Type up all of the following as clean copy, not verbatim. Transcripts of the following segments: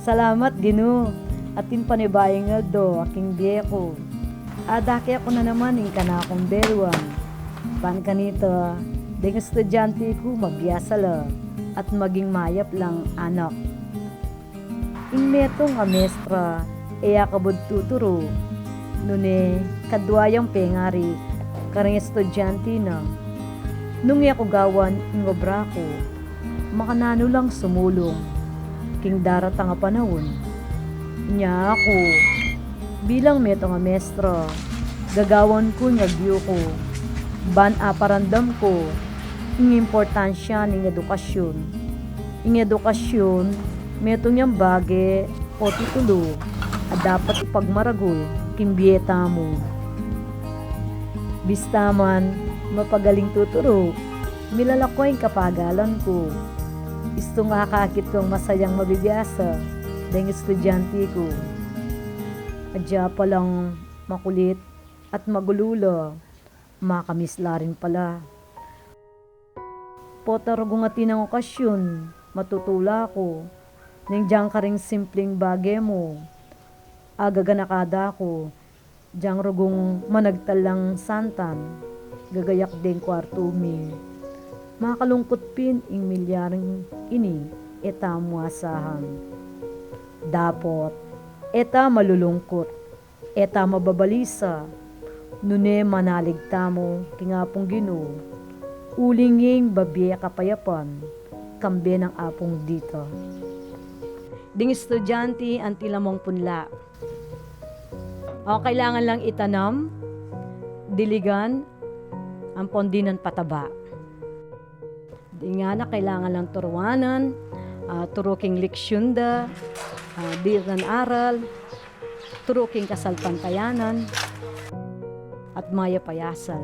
Salamat Gino. Atin panibayang nga do, aking biyeko. Adaki ako na naman yung kanakong berwan. Pan kanito, ding estudyante ko magbiyasala at maging mayap lang anak. Inmetong a mestra, kabod tuturo. Nune, kadwayang pengari, karang estudyante na. Nung ako gawan, ingobra ko, makanano lang sumulong. King daratang nga panahon. Nya ako, bilang metong nga mestra, gagawan ko nga giyo ko. Ban aparandam ko, ing importansya ng edukasyon. Ing edukasyon, metong yang bage o titulo, at dapat ipagmaragol, kimbiyeta mo. Bistaman, mapagaling tuturo, milalakoy ang kapagalan ko. Isto nga kakit kong masayang mabibiyasa, dahil estudyante ko. Adya palang makulit at magulula, makamisla rin pala. Potarugong atin ang okasyon, matutula ko, nang diyang ka ring simpleng bagay mo. Agaganakada ko, diyang rugong managtalang santan, gagayak din kwarto mi. Makalungkot pin ing milyaring ini, eta muasahan. Dapot, eta malulungkot, eta mababalisa, nune manaligta mo, kingapong Ginoo, ulinging babiya kapayapan, kambe ng apong dito. Ding estudyante ang tilamong punla. O kailangan lang itanam, diligan, ang pondinan pataba. Di nga na kailangan lang turuanan, turuking leksyon di ng aral, turuking kasalpantayanan, at maya payasal.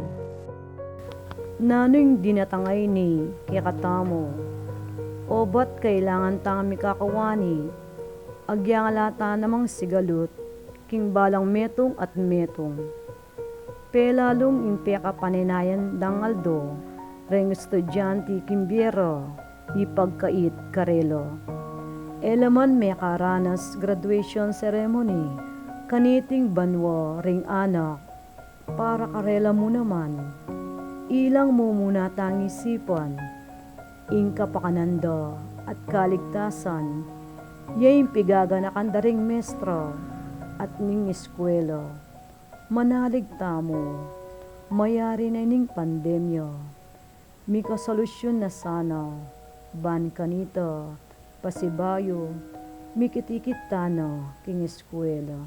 Nano'y dinatangay ni kaya katamo, o ba't kailangan tangami kakawani, agya nga lata namang sigalot, king balang metong at metong. Pelalong impya ka paninayan dangaldo, reng estudyante kimbiyero, ipagkait karelo. Elaman may karanas graduation ceremony, kaniting banwa ring anak, para karela mo naman. Ilang mo muna tangisipan, ingka pakananda at kaligtasan, yayin pigaga na kandaring mestra at ning eskwela. Manaligta mo, mayari na ning pandemya. Mika solusyon na sana, ban kanita, pasibayo, mikitikita na king eskwela.